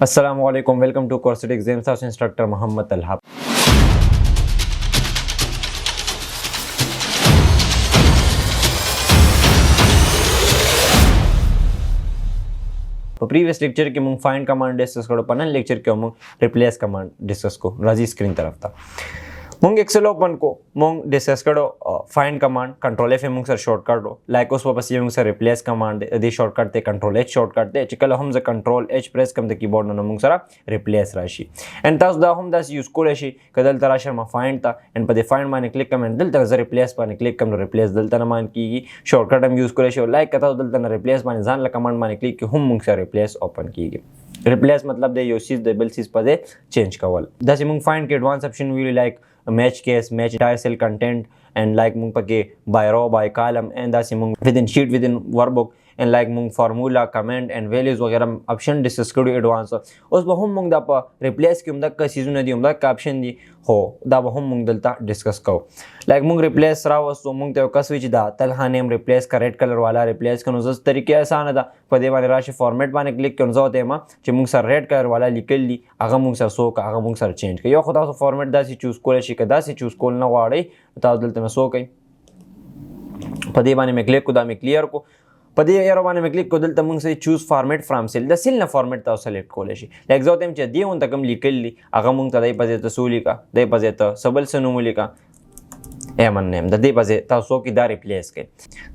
Assalamualaikum. Welcome to Course Exam House Instructor Muhammad Talha. Previous lecture के मूंग find command discuss करो पनन लेक्चर के मूंग replace command discuss को राजी स्क्रीन तरफ था मूंग एक्सेल ओपन को मूंग डिस्कस करो फाइंड कमांड कंट्रोल एफ मूंग सर शॉर्टकट हो लाइक उस वापस ये मूंग सर रिप्लेस कमांड दे शॉर्टकट ते कंट्रोल एच शॉर्टकट ते चिकल हम ज control H press come the keyboard न मूंग सर रिप्लेस राशि एंड तास दा हम दास यूज को लेशी कदल तरा शर्मा फाइंड था एंड पदे फाइंड माने क्लिक कम एंड दल तर रिप्लेस पाने क्लिक कम रिप्लेस दल तना मान की शॉर्टकट हम यूज को लेशी लाइक कता दल तना रिप्लेस माने जान ला कमांड माने क्लिक हम मूंग सर रिप्लेस ओपन की रिप्लेस मतलब दे यो चीज डबल चीज पदे चेंज कवल दस मूंग फाइंड के advance option will like match case, match entire cell content, and like mung pake by row, by column, and that's mung within sheet, within workbook, and like mung formula, comment, and values वगैरह option discuss करो advance उस पर हम मung दापा replace की उम्दा का सीजन दी उम्दा का option दी हो दापा हम मung दलता discuss करो like mung replace रहा वस्तु mung ते का switch दा तल हाँ नेम replace का red color वाला replace का नुज़ तरीके आसान था पदे वाले राशि format बाने click कर नुज़ा होते हैं माँ चे mung सर red color वाला लिखल ली आगा mung सर सो का आगा mung सर change का यो खुदा सो format दा सी choose कोले शी का दा सी choose कोल ना वाड़े ताऊ दलते में सो कहीं पदे बाने में click को दा में clear को पदे एरो बाने में क्लिक को दल तमंग से choose format from cell the cell ना फॉर्मेट ता सेलेक्ट को लेशी लाइक जो तेम चे दी उन तकम लिकली आगा मंग ता दई पजे त सूली का दई पजे त सबल सनुमुली का एमन नेम द दई पजे ता सो की दा रिप्लेस के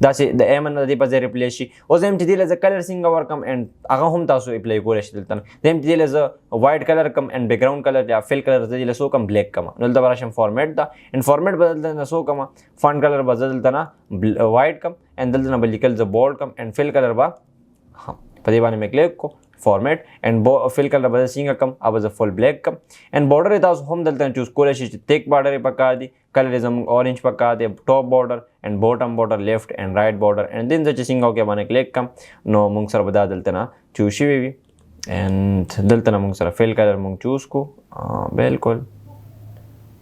दा से द एमन द दई पजे रिप्लेस शी ओ जेम टी दिले ज कलर सिंग ओवर कम एंड आगा हम ता सो अप्लाई को लेशी दलतन जेम टी दिले ज white colour come and background colour या फिल कलर ज दिले सो कम ब्लैक कम नल द बराशम फॉर्मेट दा एंड फॉर्मेट बदलता ना सो कम फॉन्ट कलर बदलता ना व्हाइट कम एंड दल ना बलिकल ज बोल्ड कम एंड फिल कलर बा हां पदे बाने में क्लिक को फॉर्मेट एंड फिल कलर बदल सिंग कम अब ज फुल ब्लैक कम एंड बॉर्डर इता हम दलता चूज कोले शी थिक बॉर्डर पका दी कलर इज ऑरेंज पका दे top border and bottom border left and right border and then ज सिंग के बाने क्लिक कम नो मुंग सर बदा दलता ना चूशी भी एंड दलता ना मुंग सर फिल कलर मुंग चूज को बिल्कुल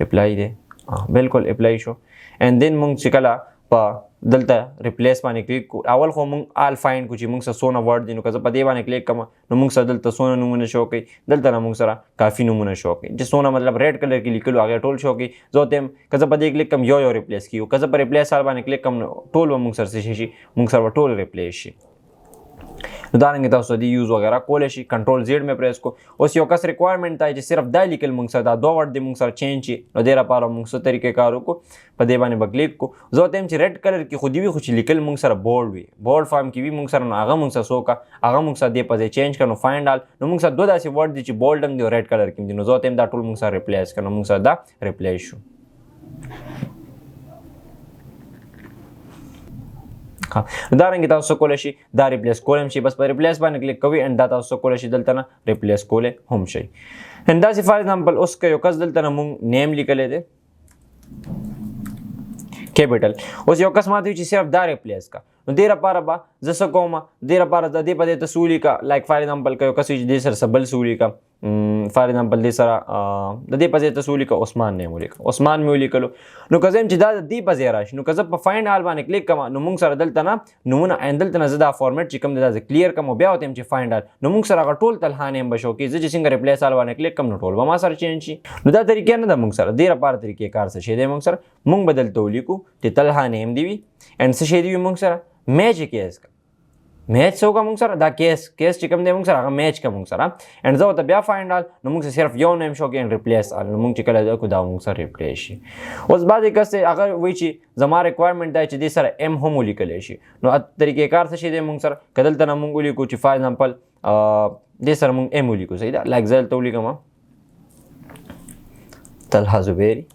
अप्लाई दे बिल्कुल अप्लाई शो एंड देन मुंग चिकला पा दलता रिप्लेस माने क्लिक को अवल को मुंग आल फाइंड कुछ मुंग सा सोना वर्ड दिनो कजा पदे बाने क्लिक कमा नो मुंग सा दलता सोना नमूना शो के दलता ना मुंग सरा काफी नमूना शो के जे सोना मतलब रेड कलर की लिखलो आगे टोल शो की जो तेम कजा पदे क्लिक कम यो रिप्लेस की कजा पर रिप्लेस आल बाने क्लिक कम टोल मुंग सर से शी मुंग सर टोल रिप्लेस शी उदाहरण के तौर पर यूज वगैरह कोले शी कंट्रोल जेड में प्रेस को उस योकस रिक्वायरमेंट था जे सिर्फ दा लिकल मुंग सदा दो वर्ड दे मुंग सर चेंज ची नो देरा पारा मुंग सर तरीके कारो को पदे बाने बक्लिक को जो तेम ची रेड कलर की खुदी भी कुछ लिकल मुंग सर बोल्ड भी बोल्ड फॉर्म की भी मुंग सर न आगा मुंग सर सो का आगा मुंग सर दे पदे चेंज करनो फाइंड आल नो मुंग सर दो दासी वर्ड दी ची बोल्ड दम दे रेड कलर की दिनो जो तेम दा टूल मुंग सर रिप्लेस करनो मुंग सर दा रिप्लेस शो हाँ उदाहरण के तौर पर कोले शी दा रिप्लेस कोलम शी बस पर रिप्लेस बाने क्लिक कवी एंड दाता उसको कोले शी दलता ना रिप्लेस कोले होम शी एंड दा सी फॉर एग्जांपल उसके यो कस दलता ना मुंग नेम लिख ले दे कैपिटल उस यो कस माते ची सिर्फ दा रिप्लेस का देरा पारा बा जसं कोमा देरा पारा दा दे पदे त सूली का लाइक फॉर एग्जांपल का यो कस दे सर सबल सूली का फॉर एग्जांपल दे सरा दे पजे त सूली का उस्मान ने मुली का उस्मान मुली कलो नो कजेम ची दा दी पजे राश नो कजब फाइंड आल बाने क्लिक कमा नो मुंग सर दलता ना नमूना एंडल तना जदा फॉर्मेट ची कम दा क्लियर कम ब्या होतेम ची फाइंड आल नो मुंग सर का टोल तल हाने बशो की जे सिंगर रिप्लेस आल बाने क्लिक कम नो टोल बमा सर चेंज ची नो दा तरीके ना दा मुंग सर देरा पारा तरीके कार से छेदे मुंग सर मुंग बदल तोली को ते तल हाने एम दीवी एंड से छेदी मुंग सर मैच केस का मैच होगा मुंग सर दा केस चिकम दे मुंग सर मैच का मुंग सर एंड जो त ब्या फाइंड आल नो मुंग से सिर्फ यो नेम शो के एंड रिप्लेस आल नो मुंग चिकला दा कुदा मुंग सर रिप्लेस उस बाद एक से अगर वही ची जमा रिक्वायरमेंट दा ची दे सर एम होम लिखले शी नो तरीके कार से दे मुंग सर कदल तना मुंग उली को ची फॉर एग्जांपल दे सर मुंग एम उली को सही दा लाइक जल तोली कमा तलहा जुबैरी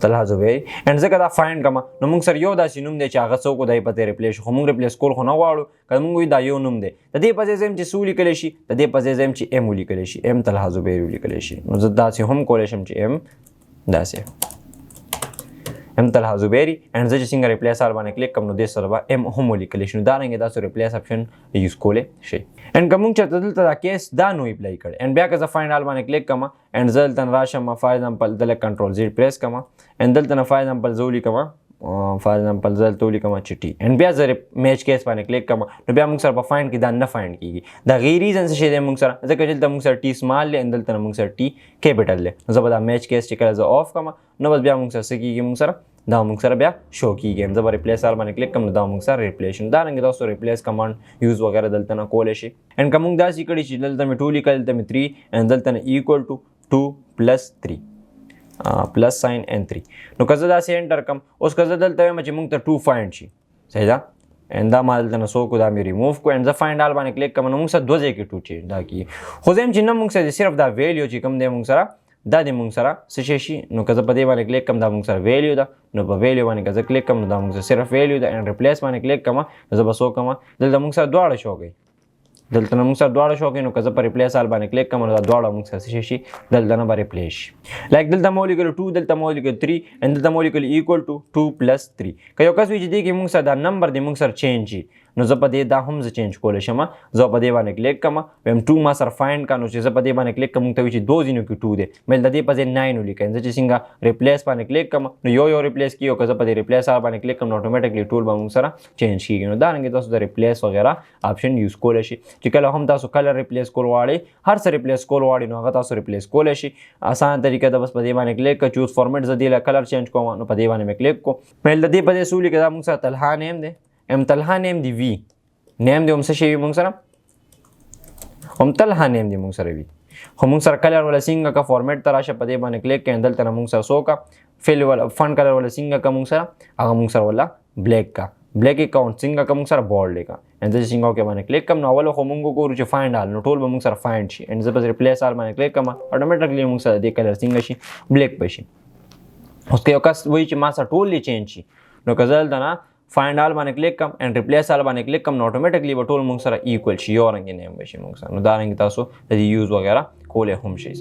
तलहा जुबैरी एंड जे कदा फाइंड कमा नो मुंग सर यो दा सिनुम दे चागा सो को दाई पते रिप्लेस हो मुंग रिप्लेस कोल हो ना वाळो कद मुंग दा यो नुम दे तदे पजे जेम ची सूली कलेशी तदे पजे जेम ची एम उली कलेशी एम तलहा जुबैरी उली कलेशी नो जदा सी हम कोलेशम ची एम दा से एम तलहा जुबैरी एंड जे सिंगर रिप्लेस आल बाने क्लिक कम नो दे सरबा एम हम उली कलेशी दारेंगे दा सो रिप्लेस ऑप्शन यूज कोले शे एंड कमुंग च तदल ता केस दा नो अप्लाई कर एंड ब्या कजा फाइंड आल बाने क्लिक कमा एंड जल तन राशम फॉर एग्जांपल दल कंट्रोल जेड प्रेस कमा एंड दल तन फॉर एग्जांपल जोली कमा فار ایگزامپل زه دلته ولیکم چې ټي اینډ بیا زه میچ کیس باندې کلیک کوم نو بیا موږ سره په فایند کې دا نه فایند کیږي د غیر ریزن څه شی دی موږ سره ځکه چې دلته موږ سره ټي سمال دی ان دلته موږ سره ټي کیپټل دی زه به دا میچ کیس چې کله زه آف کوم نو بس بیا موږ سره څه کیږي موږ سره دا موږ سره بیا شو کیږي زه به ریپلیس آل باندې کلیک کوم نو دا موږ سره ریپلیس شي دا رنګ تاسو ریپلیس کمانډ یوز وغیرہ دلته نه کولی شي اینډ که موږ داسې کړي چې دلته مې 2 لیکل دلته مې 3 اینډ دلته نه ایکوال ټو 2 پلس 3 پلس ساين ان 3 نو که زه داسې انټر کم اوس که زه دلته وایم چې موږ ته 2 فایند شي صحیح ده اینډ دا ما دلته نه څو کو دا مې ریموف کو اینډ زه فایند آل باندې کلیک کوم نو موږ سره دوه ځای کې 2 چی دا کیږي خو زه یم چې نه موږ سره صرف دا ویلیو چې کوم دی موږ سره دا د موږ سره څه شي نو که زه په دې باندې کلیک کوم دا موږ سره ویلیو ده نو په ویلیو باندې که زه کلیک کوم نو دا موږ سره صرف ویلیو ده اینډ ریپلیس باندې کلیک کوم زه به څو کوم دلته موږ سره دواړه شو کوي دلته موږ سره دواړه شو کوي نو که زه په ریپلیس آل باندې کلیک کوم نو دا دواړه موږ سره څه شي دلته نه به ریپلیس شي لایک دلته مو لیکل 2 دلته مو لیکل 3 اینډ دلته مو لیکل ایکوال ټو 2 پلس 3 که یو کس وي چې دی کې موږ سره دا نمبر دی موږ سره چینج شي نو زه په دې دا هم زه چینج کولی شم زه په دې باندې کلیک کوم ویم 2 ما سره فایند کا نو چې زه په دې باندې کلیک کوم ته وي چې دو ځینو کې 2 دی مې د دې په ځای 9 ولیکم زه چې څنګه ریپلیس باندې کلیک کوم نو یو ریپلیس کیو که زه په دې ریپلیس آل باندې کلیک کوم نو اتوماتیکلی ټول به موږ سره چینج کیږي نو دا رنګ تاسو د ریپلیس وغیرہ آپشن یوز کولی شي چې کله هم تاسو کلر ریپلیس کول غواړئ هر څه ریپلیس کول غواړئ نو هغه تاسو ریپلیس کولی شي اسانه طریقه ده بس په دې باندې کلیک کړئ چوز فارمیټ زه دې کلر چینج کوم نو په دې باندې مې کلیک کوم مې د دې په دې سولې کې دا موږ سره طلحه نیم دی طلحه نیم دی وی نیم دی هم څه شی وي موږ سره هم طلحه نیم دی موږ سره وي خو موږ سره کلر ولا څنګه کا فارمیټ ته راشه په دې باندې کلیک کړئ دلته نه موږ سره څو کا فیل ولا فن کلر ولا څنګه کا موږ سره هغه موږ سره ولا بلیک کا بلیک اکاؤنٹ څنګه کا موږ سره بولډ کا ان زه څنګه کې باندې کلیک کوم نو اول خو موږ ګورو چې فایند آل نو ټول به موږ سره فایند شي ان زه بس ریپلیس آل باندې کلیک کوم اتوماتیکلی موږ سره دې کلر څنګه شي بلیک بشي اوس که یو کس وایي چې ما سره ټول چینج شي نو که زه دلته نه فایند آل باندې کلیک کوم اینډ ریپلیس آل باندې کلیک کوم نو اتوماتیکلی به ټول موږ سره ایکوال شي یو رنګ نیم بشي موږ سره نو دا رنګ تاسو د یوز وغیرہ کولی هم شي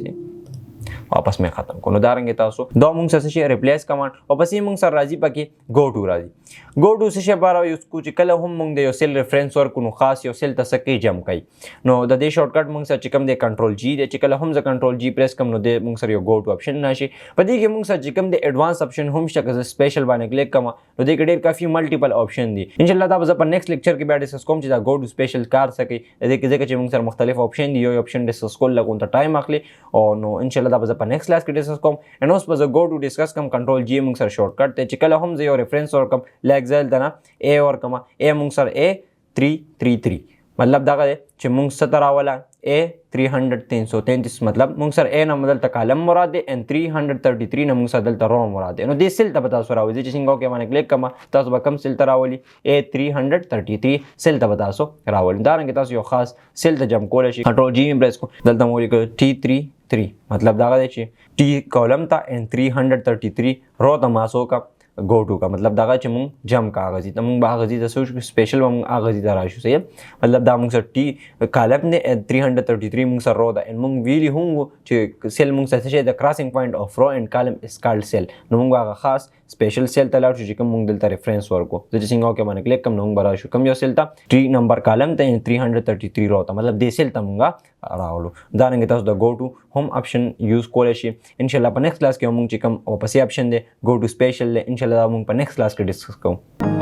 واپس مې ختم کو نو دا رنګ تاسو دا موږ سره شي ریپلیس کمانډ او پسې موږ سره راځي پکې GoTo راځي GoTo څه شي لپاره یوز کو چې کله هم موږ د یو سیل ریفرنس ورکو نو خاص یو سیل ته سکه جمع کوي نو د دې شارټ کټ موږ سره چې کوم دی کنټرول جی دی چې کله هم زه کنټرول جی پریس کوم نو د موږ سره یو GoTo اپشن راشي په دې کې موږ سره چې کوم دی ایڈوانس اپشن هم شته که زه سپیشل باندې کلیک کوم نو دې کې ډېر کافي ملټیپل اپشن دي ان شاء الله دا به زه په نیکسټ لیکچر کې بیا ډسکس کوم چې دا GoTo سپیشل کار څه کوي د دې کې ځکه چې موږ سره مختلف اپشن دي یو اپشن ډسکس کول لګون ته ټایم اخلي او نو ان شاء الله دا به زه په نیکسټ کلاس کې ډسکس کوم ان اوس به زه GoTo ډسکس کوم کنټرول جی موږ سره شارټ کټ ته چې کله هم زه یو ریفرنس ورکم لایک زه دلته نه A ورکم A موږ سره A333 مطلب دغه دی چې موږ څه ته راوله A333 مطلب موږ سره A نه دلته کالم مراد دی and 333 نه موږ سره دلته رو مراد دی نو دې سیل ته به تاسو راوځي چې څنګه کې باندې کلیک کوم تاسو به کوم سیل ته راولي A333 سیل ته به تاسو راولي دا رنګ تاسو یو خاص سیل ته جمع کولی شي کنټرول جی پریس کو دلته مو لیکو T33 مطلب دا دی چې T کالم ته and 333 رو ته ماسو کا GoTo کا مطلب دا چې مونږ جمع کا غزي ته مونږ به غزي د سوچ سپیشل مونږ غزي ته راشو صحیح مطلب دا مونږ سره ټي کالم نه 333 مونږ سره رو ده ان مونږ ویلی هم چې سیل مونږ سره څه د کراسینګ پوینټ اف رو اینڈ کالم از کالډ سیل نو مونږ هغه خاص سپیشل سیل ته لاړ شو چې کوم مونږ دلته ریفرنس ورکو د څنګه کې باندې کلیک کوم نو مونږ راشو کوم یو سیل ته 3 نمبر کالم ته 333 رو ته مطلب دې سیل ته مونږ راولو دا رنګ تاسو د GoTo هم اپشن یوز کولی شي ان شاء الله په نیکسټ کلاس کې مونږ چې کوم او پسې اپشن دی GoTo سپیشل دی ان شاء الله مونږ په نیکسټ کلاس کې ډسکس کوو